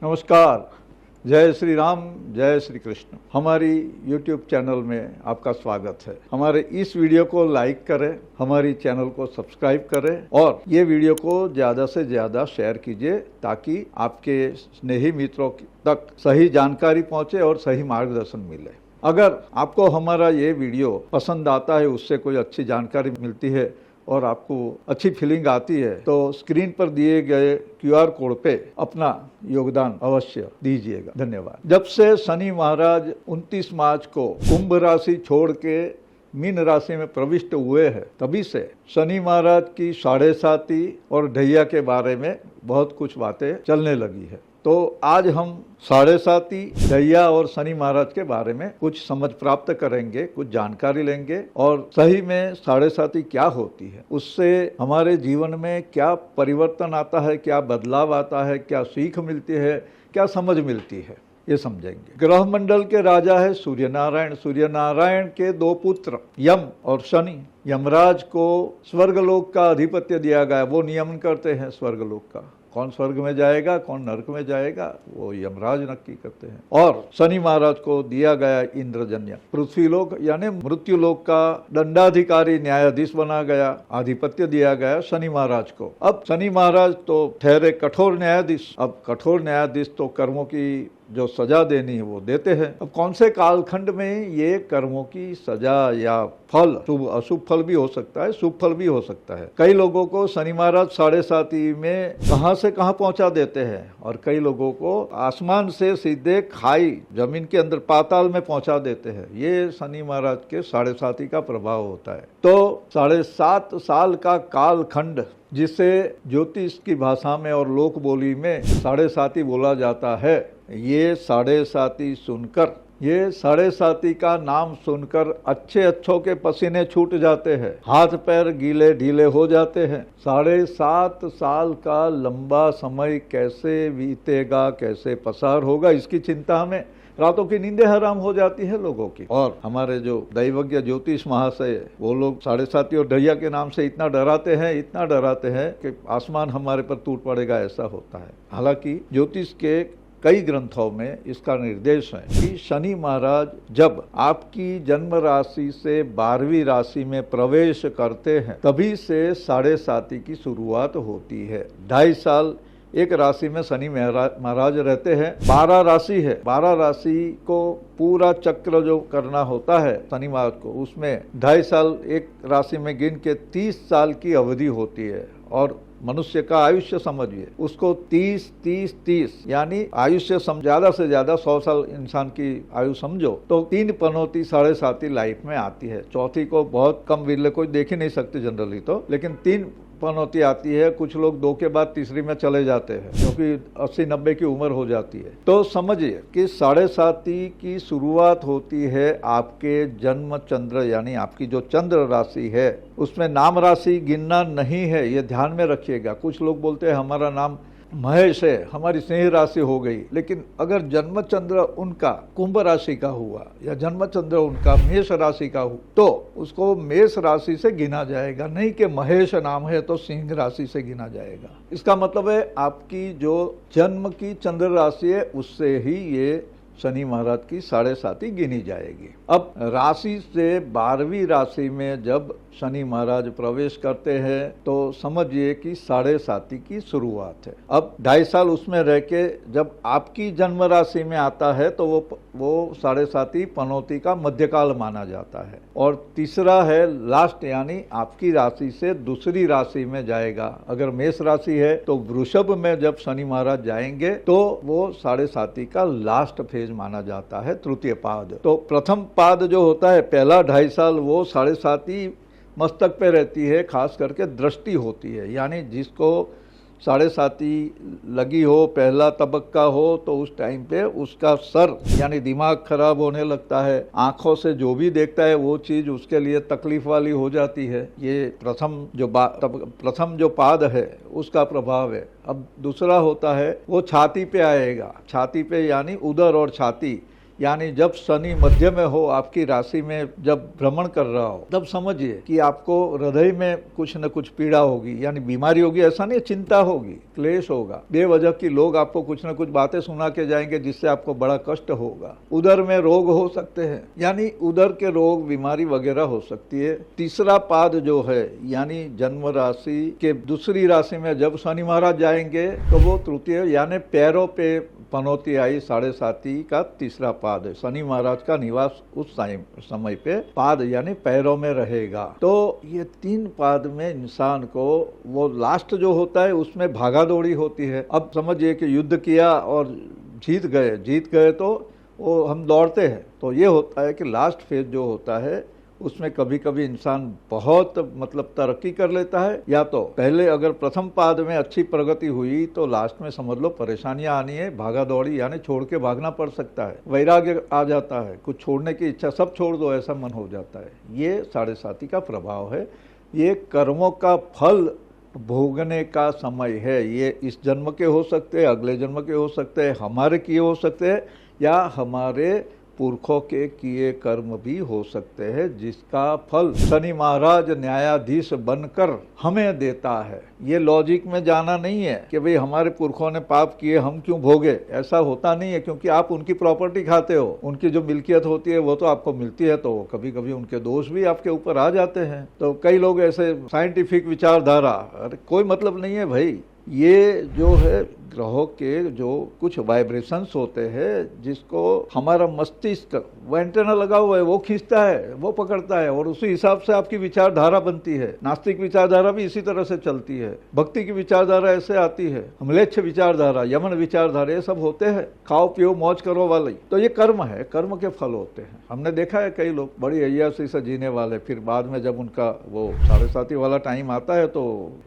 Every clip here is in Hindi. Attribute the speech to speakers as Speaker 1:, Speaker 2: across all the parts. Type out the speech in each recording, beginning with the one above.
Speaker 1: नमस्कार। जय श्री राम, जय श्री कृष्ण। हमारी YouTube चैनल में आपका स्वागत है। हमारे इस वीडियो को लाइक करें, हमारी चैनल को सब्सक्राइब करें और ये वीडियो को ज़्यादा से ज़्यादा शेयर कीजिए ताकि आपके स्नेही मित्रों तक सही जानकारी पहुंचे और सही मार्गदर्शन मिले। अगर आपको हमारा ये वीडियो पसंद आता है, उससे कोई अच्छी जानकारी मिलती है और आपको अच्छी फीलिंग आती है तो स्क्रीन पर दिए गए QR कोड पे अपना योगदान अवश्य दीजिएगा। धन्यवाद। जब से शनि महाराज 29 मार्च को कुंभ राशि छोड़ के मीन राशि में प्रविष्ट हुए हैं, तभी से शनि महाराज की 7.5 और ढैया के बारे में बहुत कुछ बातें चलने लगी है। तो आज हम 7.5 ढैया और शनि महाराज के बारे में कुछ समझ प्राप्त करेंगे, कुछ जानकारी लेंगे और सही में 7.5 क्या होती है, उससे हमारे जीवन में क्या परिवर्तन आता है, क्या बदलाव आता है, क्या सीख मिलती है, क्या समझ मिलती है, ये समझेंगे। ग्रह मंडल के राजा है सूर्य नारायण। सूर्य नारायण के 2 पुत्र यम और शनि। यमराज को स्वर्गलोक का अधिपत्य दिया गया, वो नियमन करते हैं स्वर्गलोक का। कौन स्वर्ग में जाएगा, कौन नरक में जाएगा, वो यमराज नक्की करते हैं। और शनि महाराज को दिया गया इंद्रजन्य पृथ्वीलोक यानी मृत्युलोक का दंडाधिकारी न्यायाधीश बना गया, आधिपत्य दिया गया शनि महाराज को। अब शनि महाराज तो ठहरे कठोर न्यायाधीश। अब कठोर न्यायाधीश तो कर्मों की जो सजा देनी है वो देते हैं। अब कौन से कालखंड में ये कर्मों की सजा या फल, शुभ अशुभ फल भी हो सकता है, शुभ फल भी हो सकता है। कई लोगों को शनि महाराज 7.5 में कहां से कहां पहुंचा देते हैं और कई लोगों को आसमान से सीधे खाई, जमीन के अंदर पाताल में पहुंचा देते हैं। ये शनि महाराज के 7.5 का प्रभाव होता है। तो 7.5 साल का कालखंड, जिसे ज्योतिष की भाषा में और लोक बोली में 7.5 बोला जाता है, ये 7.5 सुनकर, ये 7.5 का नाम सुनकर अच्छों के पसीने छूट जाते हैं, हाथ पैर गीले ढीले हो जाते हैं। 7.5 साल का लंबा समय कैसे बीतेगा, कैसे पसार होगा, इसकी चिंता हमें, रातों की नींदें हराम हो जाती है लोगों की। और हमारे जो दैवज्ञ ज्योतिष महाशय, वो लोग 7.5 और ढैया के नाम से इतना डराते हैं कि आसमान हमारे पर टूट पड़ेगा, ऐसा होता है। हालांकि ज्योतिष के कई ग्रंथों में इसका निर्देश है कि शनि महाराज जब आपकी जन्म राशि से 12वीं राशि में प्रवेश करते हैं, तभी से 7.5 की शुरुआत होती है। 2.5 साल एक राशि में शनि महाराज रहते हैं। 12 राशि है, 12 राशि को पूरा चक्र जो करना होता है शनि महाराज को, उसमें 2.5 साल एक राशि में गिन के 30 साल की अवधि होती है। और मनुष्य का आयुष्य समझिए, उसको 30 यानी आयुष्य ज्यादा से ज्यादा 100 साल इंसान की आयु समझो तो 3 पनौती 7.5 लाइफ में आती है। चौथी को बहुत कम विरले कोई देख ही नहीं सकते जनरली तो, लेकिन 3 पनौती आती है। कुछ लोग 2 के बाद तीसरी में चले जाते हैं क्योंकि 80-90 की उम्र हो जाती है। तो समझिए कि 7.5 की शुरुआत होती है आपके जन्म चंद्र यानी आपकी जो चंद्र राशि है, उसमें नाम राशि गिनना नहीं है, ये ध्यान में रखिएगा। कुछ लोग बोलते हैं हमारा नाम महेश है, हमारी स्नेह राशि हो गई, लेकिन अगर जन्म चंद्र उनका कुंभ राशि का हुआ या जन्म चंद्र उनका मेष राशि का हुआ तो उसको मेष राशि से गिना जाएगा, नहीं कि महेश नाम है तो सिंह राशि से गिना जाएगा। इसका मतलब है आपकी जो जन्म की चंद्र राशि है उससे ही ये शनि महाराज की 7.5 गिनी जाएगी। अब राशि से 12वीं राशि में जब शनि महाराज प्रवेश करते हैं तो समझिए कि 7.5 की शुरुआत है। अब 2.5 साल उसमें रह के जब आपकी जन्म राशि में आता है तो वो 7.5 पनौती का मध्यकाल माना जाता है। और तीसरा है लास्ट, यानी आपकी राशि से दूसरी राशि में जाएगा। अगर मेष राशि है तो वृषभ में जब शनि महाराज जाएंगे तो वो 7.5 का लास्ट फेज माना जाता है, तृतीय पाद। तो प्रथम पाद जो होता है, पहला 2.5 साल, वो 7.5 मस्तक पे रहती है, खास करके दृष्टि होती है। यानी जिसको 7.5 लगी हो, पहला तबक्का हो, तो उस टाइम पे उसका सर यानी दिमाग खराब होने लगता है, आंखों से जो भी देखता है वो चीज उसके लिए तकलीफ वाली हो जाती है। ये प्रथम जो पाद है उसका प्रभाव है। अब दूसरा होता है वो छाती पे आएगा। छाती पे यानी उदर और छाती यानी जब शनि मध्य में हो, आपकी राशि में जब भ्रमण कर रहा हो, तब समझिए कि आपको हृदय में कुछ न कुछ पीड़ा होगी, यानी बीमारी होगी। ऐसा नहीं, चिंता होगी, क्लेश होगा, बेवजह की लोग आपको कुछ न कुछ बातें सुना के जाएंगे जिससे आपको बड़ा कष्ट होगा। उदर में रोग हो सकते हैं, यानी उदर के रोग, बीमारी वगैरह हो सकती है। तीसरा पाद जो है, यानी जन्म राशि के दूसरी राशि में जब शनि महाराज जाएंगे तो वो तृतीय यानी पैरों पे पनौती आई 7.5 का तीसरा पाद है। शनि महाराज का निवास उस समय पे पाद यानी पैरों में रहेगा। तो ये 3 पाद में इंसान को वो लास्ट जो होता है उसमें भागा दौड़ी होती है। अब समझिए कि युद्ध किया और जीत गए तो वो हम दौड़ते हैं। तो ये होता है कि लास्ट फेज जो होता है उसमें कभी कभी इंसान बहुत तरक्की कर लेता है, या तो पहले अगर प्रथम पाद में अच्छी प्रगति हुई तो लास्ट में समझ लो परेशानियां आनी है, भागा दौड़ी यानी छोड़ के भागना पड़ सकता है, वैराग्य आ जाता है, कुछ छोड़ने की इच्छा, सब छोड़ दो ऐसा मन हो जाता है। ये 7.5 का प्रभाव है। ये कर्मों का फल भोगने का समय है। ये इस जन्म के हो सकते हैं, अगले जन्म के हो सकते हैं, हमारे किए हो सकते हैं, या हमारे पुरखों के किए कर्म भी हो सकते हैं, जिसका फल शनि महाराज न्यायाधीश बनकर हमें देता है। ये लॉजिक में जाना नहीं है कि भाई हमारे पुरखों ने पाप किए हम क्यों भोगे, ऐसा होता नहीं है। क्योंकि आप उनकी प्रॉपर्टी खाते हो, उनकी जो मिल्कियत होती है वो तो आपको मिलती है, तो कभी कभी उनके दोष भी आपके ऊपर आ जाते हैं। तो कई लोग ऐसे साइंटिफिक विचारधारा, अरे कोई मतलब नहीं है भाई। ये जो है ग्रहों के जो कुछ वाइब्रेशंस होते हैं, जिसको हमारा मस्तिष्क वो एंटेना लगा हुआ है, वो खींचता है, वो पकड़ता है, और उसी हिसाब से आपकी विचारधारा बनती है। नास्तिक विचारधारा भी इसी तरह से चलती है, भक्ति की विचारधारा ऐसे आती है, म्लेच्छ विचारधारा, यमन विचारधारा, ये सब होते हैं खाओ पियो मौज करो वाली। तो ये कर्म है, कर्म के फल होते हैं। हमने देखा है कई लोग बड़ी अय्याशी से जीने वाले, फिर बाद में जब उनका वो 7.5 वाला टाइम आता है तो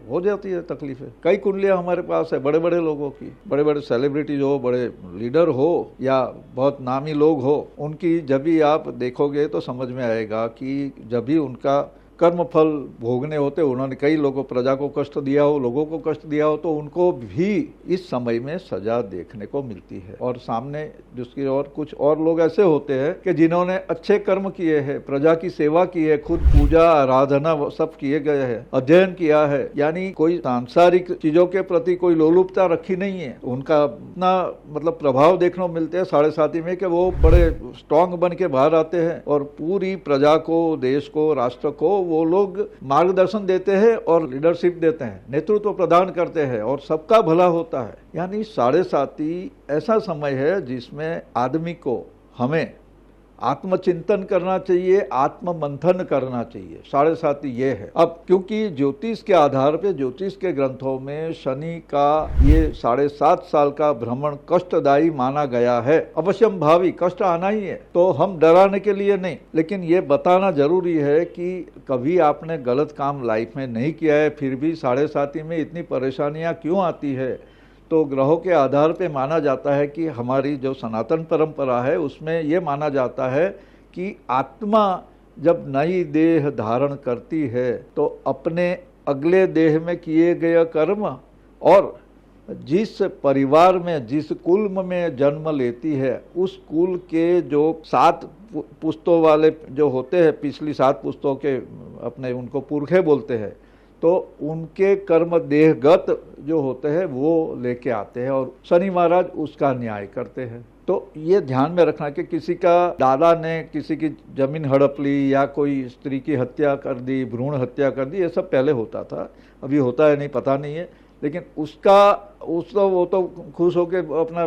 Speaker 1: हो जाती है तकलीफें। कई कुंडलियां हमारे पास है बड़े बड़े लोगों की, बड़े बड़े सेलिब्रिटीज हो, बड़े लीडर हो, या बहुत नामी लोग हो, उनकी जब भी आप देखोगे तो समझ में आएगा कि जब भी उनका कर्म फल भोगने होते, उन्होंने कई लोगों, प्रजा को कष्ट दिया हो, लोगों को कष्ट दिया हो, तो उनको भी इस समय में सजा देखने को मिलती है। और सामने दूसरी ओर कुछ और लोग ऐसे होते हैं कि जिन्होंने अच्छे कर्म किए हैं, प्रजा की सेवा की है, खुद पूजा आराधना सब किए गए हैं, अध्ययन किया है, यानी कोई सांसारिक चीजों के प्रति कोई लोलुपता रखी नहीं है, उनका अपना प्रभाव देखने को मिलते हैं 7.5 में कि वो बड़े स्ट्रांग बन के बाहर आते हैं और पूरी प्रजा को, देश को, राष्ट्र को वो लोग मार्गदर्शन देते हैं और लीडरशिप देते हैं, नेतृत्व प्रदान करते हैं, और सबका भला होता है। यानी 7.5 ऐसा समय है जिसमें आदमी को, हमें आत्मचिंतन करना चाहिए, आत्म मंथन करना चाहिए। 7.5 ये है। अब क्योंकि ज्योतिष के आधार पे, ज्योतिष के ग्रंथों में शनि का ये 7.5 साल का भ्रमण कष्टदायी माना गया है। अवश्यम भावी, कष्ट आना ही है, तो हम डराने के लिए नहीं, लेकिन ये बताना जरूरी है कि कभी आपने गलत काम लाइफ में नहीं किया है, फिर भी 7.5 में इतनी परेशानियां क्यों आती है। तो ग्रहों के आधार पे माना जाता है कि हमारी जो सनातन परंपरा है उसमें ये माना जाता है कि आत्मा जब नई देह धारण करती है तो अपने अगले देह में किए गए कर्म और जिस परिवार में, जिस कुल में जन्म लेती है, उस कुल के जो 7 पुश्तों वाले जो होते हैं, पिछली 7 पुश्तों के अपने उनको पुरखे बोलते हैं, तो उनके कर्म देहगत जो होते हैं वो लेके आते हैं और शनि महाराज उसका न्याय करते हैं। तो ये ध्यान में रखना कि किसी का दादा ने किसी की जमीन हड़प ली या कोई स्त्री की हत्या कर दी, भ्रूण हत्या कर दी, ये सब पहले होता था, अभी होता है नहीं पता नहीं है, लेकिन वो तो खुश होके अपना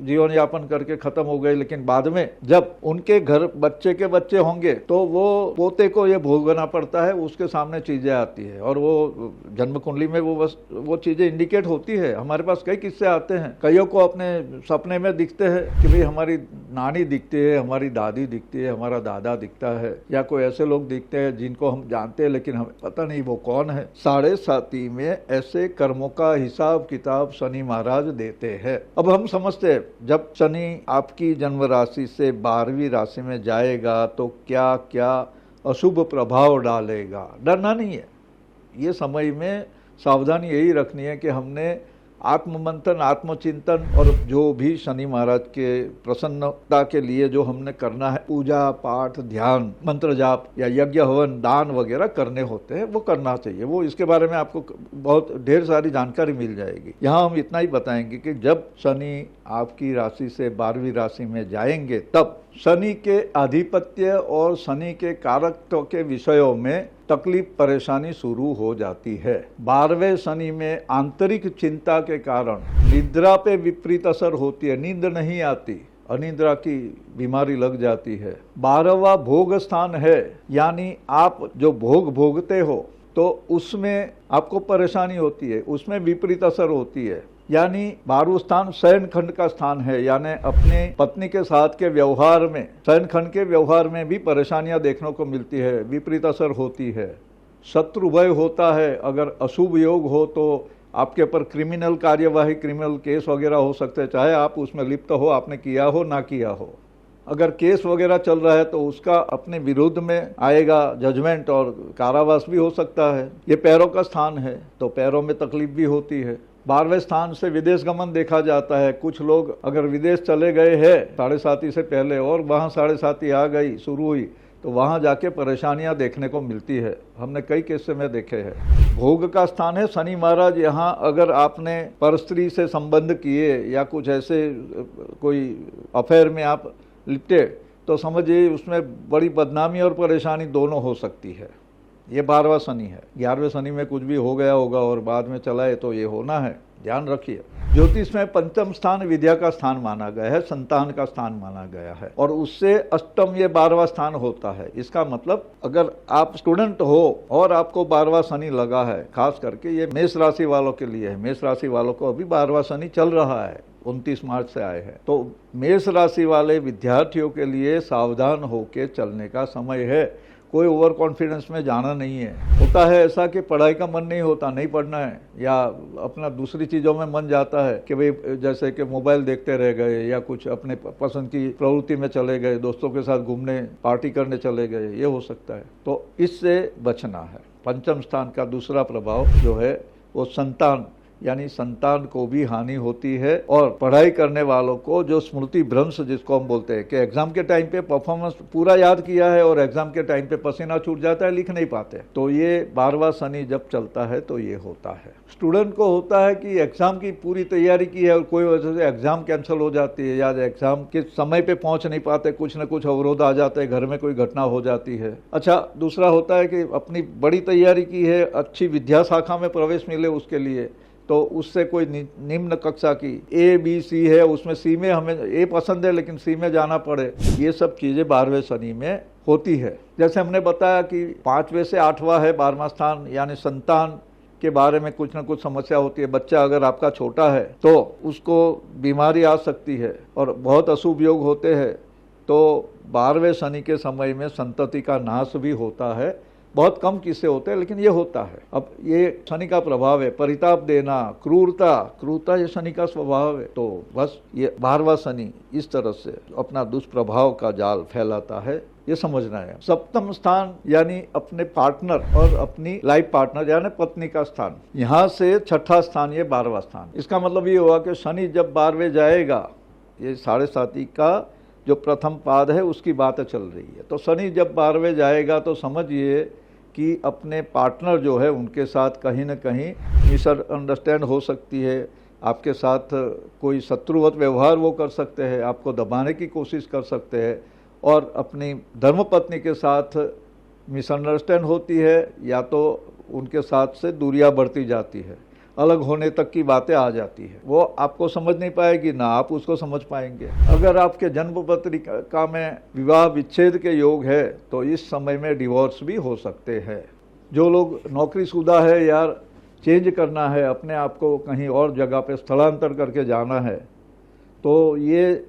Speaker 1: जीवन यापन करके खत्म हो गए। लेकिन बाद में जब उनके घर बच्चे के बच्चे होंगे तो वो पोते को ये भोगना पड़ता है, उसके सामने चीजें आती है और वो जन्म कुंडली में वो चीजें इंडिकेट होती है। हमारे पास कई किस्से आते हैं, कईयों को अपने सपने में दिखते हैं कि भाई हमारी नानी दिखती है, हमारी दादी दिखती है, हमारा दादा दिखता है, या कोई ऐसे लोग दिखते हैं जिनको हम जानते हैं लेकिन हमें पता नहीं वो कौन है। 7.5 में ऐसे कर्मों का हिसाब किताब शनि महाराज देते हैं। अब हम समझते हैं जब शनि आपकी जन्म राशि से 12वीं राशि में जाएगा तो क्या क्या अशुभ प्रभाव डालेगा। डरना नहीं है, ये समय में सावधानी यही रखनी है कि हमने आत्ममंथन, आत्मचिंतन और जो भी शनि महाराज के प्रसन्नता के लिए जो हमने करना है, पूजा पाठ, ध्यान, मंत्र जाप या यज्ञ हवन, दान वगैरह करने होते हैं, वो करना चाहिए। वो इसके बारे में आपको बहुत ढेर सारी जानकारी मिल जाएगी। यहाँ हम इतना ही बताएंगे कि जब शनि आपकी राशि से 12वीं राशि में जाएंगे तब शनि के आधिपत्य और शनि के कारकत्व के विषयों में तकलीफ परेशानी शुरू हो जाती है। 12वें शनि में आंतरिक चिंता के कारण निद्रा पे विपरीत असर होती है, नींद नहीं आती, अनिद्रा की बीमारी लग जाती है। 12वां भोग स्थान है, यानी आप जो भोग भोगते हो तो उसमें आपको परेशानी होती है, उसमें विपरीत असर होती है। यानी 12वां स्थान शयन खंड का स्थान है, यानी अपने पत्नी के साथ के व्यवहार में, शयन खंड के व्यवहार में भी परेशानियां देखने को मिलती है, विपरीत असर होती है। शत्रु भय होता है, अगर अशुभ योग हो तो आपके ऊपर क्रिमिनल कार्यवाही, क्रिमिनल केस वगैरह हो सकते हैं, चाहे आप उसमें लिप्त हो, आपने किया हो ना किया हो। अगर केस वगैरह चल रहा है तो उसका अपने विरुद्ध में आएगा जजमेंट और कारावास भी हो सकता है। ये पैरों का स्थान है तो पैरों में तकलीफ भी होती है। 12वें स्थान से विदेश गमन देखा जाता है। कुछ लोग अगर विदेश चले गए हैं 7.5 से पहले और वहाँ 7.5 आ गई, शुरू हुई, तो वहाँ जाके परेशानियाँ देखने को मिलती है। हमने कई केस में देखे हैं। भोग का स्थान है शनि महाराज। यहाँ अगर आपने परस्त्री से संबंध किए या कुछ ऐसे कोई अफेयर में आप लिपटे तो समझिए उसमें बड़ी बदनामी और परेशानी दोनों हो सकती है। ये 12वां शनि है। 11वें शनि में कुछ भी हो गया होगा और बाद में चलाए तो ये होना है, ध्यान रखिए। ज्योतिष में पंचम स्थान विद्या का स्थान माना गया है, संतान का स्थान माना गया है, और उससे अष्टम ये 12वां स्थान होता है। इसका मतलब अगर आप स्टूडेंट हो और आपको 12वां शनि लगा है, खास करके ये मेष राशि वालों के लिए है। मेष राशि वालों को अभी 12वां शनि चल रहा है, 29 मार्च से आए हैं। तो मेष राशि वाले विद्यार्थियों के लिए सावधान होकर चलने का समय है। कोई ओवर कॉन्फिडेंस में जाना नहीं है। होता है ऐसा कि पढ़ाई का मन नहीं होता, नहीं पढ़ना है, या अपना दूसरी चीज़ों में मन जाता है कि भाई जैसे कि मोबाइल देखते रह गए या कुछ अपने पसंद की प्रवृत्ति में चले गए, दोस्तों के साथ घूमने पार्टी करने चले गए, ये हो सकता है। तो इससे बचना है। पंचम स्थान का दूसरा प्रभाव जो है वो संतान, यानी संतान को भी हानि होती है। और पढ़ाई करने वालों को जो स्मृति भ्रंश जिसको हम बोलते हैं कि एग्जाम के टाइम पे परफॉर्मेंस पूरा याद किया है और एग्जाम के टाइम पे पसीना छूट जाता है, लिख नहीं पाते, तो ये 12वां शनि जब चलता है तो ये होता है। स्टूडेंट को होता है कि एग्जाम की पूरी तैयारी की है और कोई वजह से एग्जाम कैंसिल हो जाती है या एग्जाम के समय पे पहुंच नहीं पाते, कुछ न कुछ अवरोध आ जाते हैं, घर में कोई घटना हो जाती है। अच्छा, दूसरा होता है कि अपनी बड़ी तैयारी की है, अच्छी विद्या शाखा में प्रवेश मिले उसके लिए, तो उससे कोई निम्न कक्षा की ABC है, उसमें C में हमें A पसंद है लेकिन C में जाना पड़े, ये सब चीज़ें 12वें शनि में होती है। जैसे हमने बताया कि 5वें से 8वां है 12वां स्थान, यानी संतान के बारे में कुछ न कुछ समस्या होती है। बच्चा अगर आपका छोटा है तो उसको बीमारी आ सकती है और बहुत अशुभ योग होते हैं। तो 12वें शनि के समय में संतति का नाश भी होता है। बहुत कम किस्से होते हैं लेकिन ये होता है। अब ये शनि का प्रभाव है। परिताप देना, क्रूरता ये शनि का स्वभाव है। तो बस ये 12वां शनि इस तरह से अपना दुष्प्रभाव का जाल फैलाता है, ये समझना है। सप्तम स्थान यानी अपने पार्टनर और अपनी लाइफ पार्टनर यानी पत्नी का स्थान, यहाँ से छठा स्थान ये 12वां स्थान। इसका मतलब ये हुआ कि शनि जब 12वें जाएगा, ये 7.5 का जो प्रथम पाद है उसकी बात चल रही है। तो शनि जब 12वें जाएगा तो समझिए कि अपने पार्टनर जो है उनके साथ कहीं न कहीं मिसअंडरस्टैंड हो सकती है। आपके साथ कोई शत्रुवत व्यवहार वो कर सकते हैं, आपको दबाने की कोशिश कर सकते हैं, और अपनी धर्मपत्नी के साथ मिसअंडरस्टैंड होती है या तो उनके साथ से दूरियां बढ़ती जाती है, अलग होने तक की बातें आ जाती है। वो आपको समझ नहीं पाएगी, ना आप उसको समझ पाएंगे। अगर आपके जन्म पत्रिका में विवाह विच्छेद के योग है तो इस समय में डिवोर्स भी हो सकते हैं। जो लोग नौकरीशुदा है या चेंज करना है, अपने आप को कहीं और जगह पे स्थलांतर करके जाना है, तो ये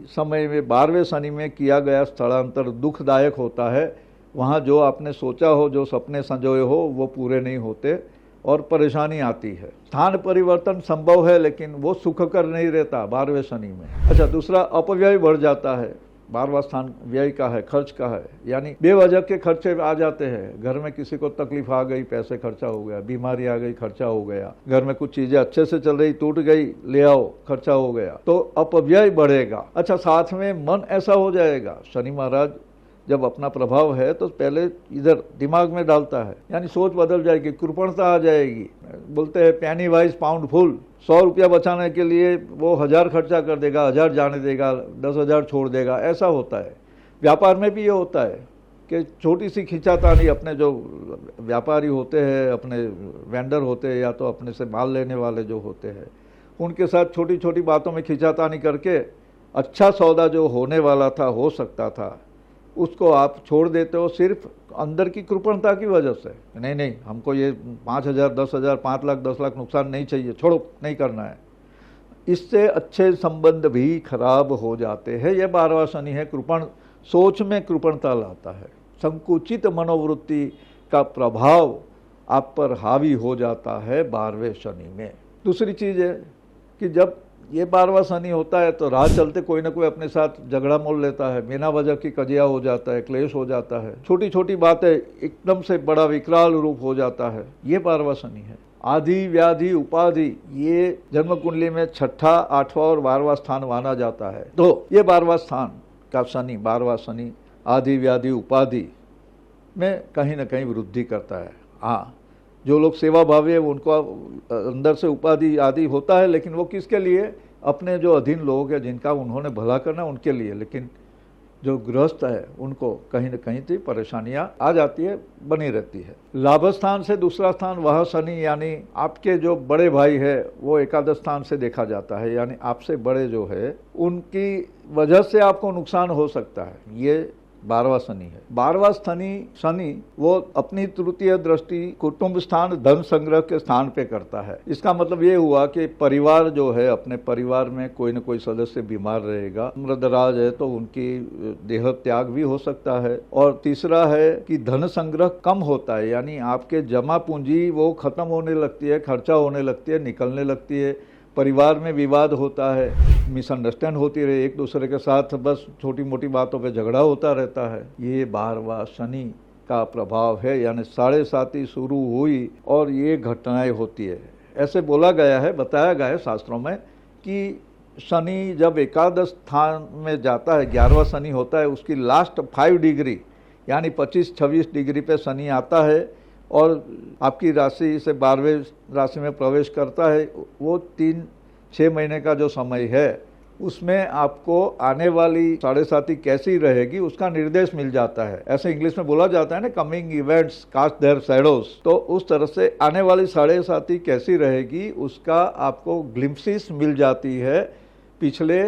Speaker 1: समय में 12वें शनि में किया गया स्थलांतर दुखदायक होता है। वहाँ जो आपने सोचा हो, जो सपने संजोए हो, वो पूरे नहीं होते और परेशानी आती है। स्थान परिवर्तन संभव है लेकिन वो सुखकर नहीं रहता 12वें शनि में। अच्छा, दूसरा अपव्यय बढ़ जाता है। 12वां स्थान व्यय का है, खर्च का है, यानी बेवजह के खर्चे आ जाते हैं। घर में किसी को तकलीफ आ गई, पैसे खर्चा हो गया, बीमारी आ गई, खर्चा हो गया, घर में कुछ चीजें अच्छे से चल रही, टूट गई, ले आओ, खर्चा हो गया, तो अपव्यय बढ़ेगा। अच्छा, साथ में मन ऐसा हो जाएगा, शनि महाराज जब अपना प्रभाव है तो पहले इधर दिमाग में डालता है, यानी सोच बदल जाएगी, कृपणता आ जाएगी। बोलते हैं पैनी वाइज पाउंड फुल। 100 रुपया बचाने के लिए वो 1000 खर्चा कर देगा, 1000 जाने देगा, 10,000 छोड़ देगा, ऐसा होता है। व्यापार में भी ये होता है कि छोटी सी खींचातानी, अपने जो व्यापारी होते हैं, अपने वेंडर होते हैं, या तो अपने से माल लेने वाले जो होते हैं, उनके साथ छोटी छोटी बातों में खींचातानी करके अच्छा सौदा जो होने वाला था, हो सकता था, उसको आप छोड़ देते हो सिर्फ अंदर की कृपणता की वजह से। नहीं नहीं, हमको ये 5,000, 10,000, 5 लाख, 10 लाख नुकसान नहीं चाहिए, छोड़ो, नहीं करना है। इससे अच्छे संबंध भी खराब हो जाते हैं। यह 12वां शनि है, कृपण सोच में कृपणता लाता है। संकुचित मनोवृत्ति का प्रभाव आप पर हावी हो जाता है 12वें शनि में। दूसरी चीज है कि जब ये 12वां शनि होता है तो राह चलते कोई ना कोई अपने साथ झगड़ा मोल लेता है, बिना वजह की कजिया हो जाता है, क्लेश हो जाता है, छोटी छोटी बातें एकदम से बड़ा विकराल रूप हो जाता है। ये 12वां शनि है। आदि, व्याधि, उपाधि, ये जन्म कुंडली में 6ठा, 8वां और 12वां स्थान माना जाता है। तो ये 12वां स्थान का शनि, 12वां शनि आदि, व्याधि, उपाधि में कहीं ना कहीं वृद्धि करता है। हाँ, जो लोग सेवा भावी है उनको अंदर से उपाधि आदि होता है, लेकिन वो किसके लिए? अपने जो अधीन लोग हैं, जिनका उन्होंने भला करना, उनके लिए। लेकिन जो गृहस्थ है उनको कहीं न कहीं से परेशानियां आ जाती है, बनी रहती है। लाभ स्थान से दूसरा स्थान वह शनि, यानी आपके जो बड़े भाई है वो एकादश स्थान से देखा जाता है, यानी आपसे बड़े जो है उनकी वजह से आपको नुकसान हो सकता है। ये 12वां शनि है। 12वां शनि वो अपनी तृतीय दृष्टि कुटुंब स्थान, धन संग्रह के स्थान पे करता है। इसका मतलब ये हुआ कि परिवार जो है, अपने परिवार में कोई न कोई सदस्य बीमार रहेगा, मृदराज है तो उनकी देह त्याग भी हो सकता है। और तीसरा है कि धन संग्रह कम होता है, यानी आपके जमा पूंजी वो खत्म होने लगती है, खर्चा होने लगती है, निकलने लगती है। परिवार में विवाद होता है, मिसअंडरस्टैंड होती रहे एक दूसरे के साथ, बस छोटी मोटी बातों पे झगड़ा होता रहता है। ये 12वां शनि का प्रभाव है, यानी 7.5 शुरू हुई और ये घटनाएं होती है। ऐसे बोला गया है, बताया गया है शास्त्रों में कि शनि जब एकादश स्थान में जाता है, 11वां शनि होता है, उसकी लास्ट 5 डिग्री यानी 25-26 डिग्री पे शनि आता है और आपकी राशि से 12वें राशि में प्रवेश करता है। वो 3-6 महीने का जो समय है, उसमें आपको आने वाली 7.5 कैसी रहेगी उसका निर्देश मिल जाता है। ऐसे इंग्लिश में बोला जाता है ना, coming events cast their shadows. तो उस तरह से आने वाली 7.5 कैसी रहेगी उसका आपको ग्लिम्पसिस मिल जाती है पिछले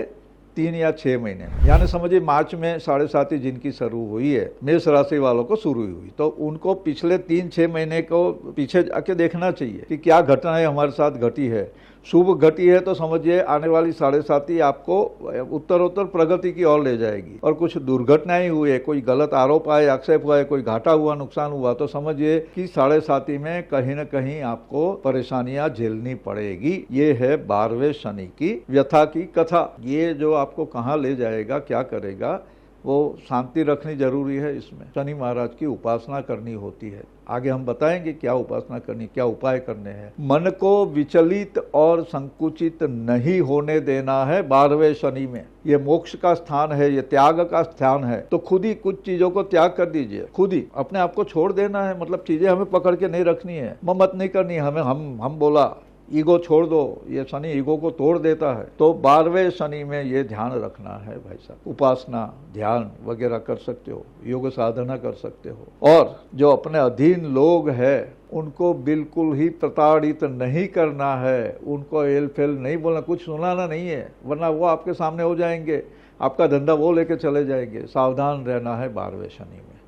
Speaker 1: 3 या 6 महीने। यानी समझिए मार्च में 7.5 जिनकी शुरू हुई है, मेष राशि वालों को शुरू हुई, तो उनको पिछले 3-6 महीने को पीछे जाके देखना चाहिए कि क्या घटनाएं हमारे साथ घटी है। शुभ घटी है तो समझिए आने वाली 7.5 आपको उत्तरोत्तर प्रगति की ओर ले जाएगी। और कुछ दुर्घटनाएं हुई है, कोई गलत आरोप आए, आक्षेप हुआ है, कोई घाटा हुआ, नुकसान हुआ, तो समझिए कि 7.5 में कहीं न कहीं आपको परेशानियां झेलनी पड़ेगी। ये है 12वें शनि की व्यथा की कथा। ये जो आपको कहाँ ले जाएगा, क्या करेगा, वो शांति रखनी जरूरी है। इसमें शनि महाराज की उपासना करनी होती है। आगे हम बताएंगे क्या उपासना करनी, क्या उपाय करने हैं। मन को विचलित और संकुचित नहीं होने देना है 12वें शनि में। ये मोक्ष का स्थान है, ये त्याग का स्थान है, तो खुद ही कुछ चीजों को त्याग कर दीजिए। खुद ही अपने आप को छोड़ देना है, मतलब चीजें हमें पकड़ के नहीं रखनी है, ममत नहीं करनी है हमें। हम बोला ईगो छोड़ दो, ये शनि ईगो को तोड़ देता है। तो 12वें शनि में ये ध्यान रखना है भाई साहब। उपासना, ध्यान वगैरह कर सकते हो, योग साधना कर सकते हो। और जो अपने अधीन लोग हैं उनको बिल्कुल ही प्रताड़ित नहीं करना है, उनको एल फेल नहीं बोलना, कुछ सुनाना नहीं है, वरना वो आपके सामने हो जाएंगे, आपका धंधा वो लेके चले जाएंगे। सावधान रहना है 12वें शनि में।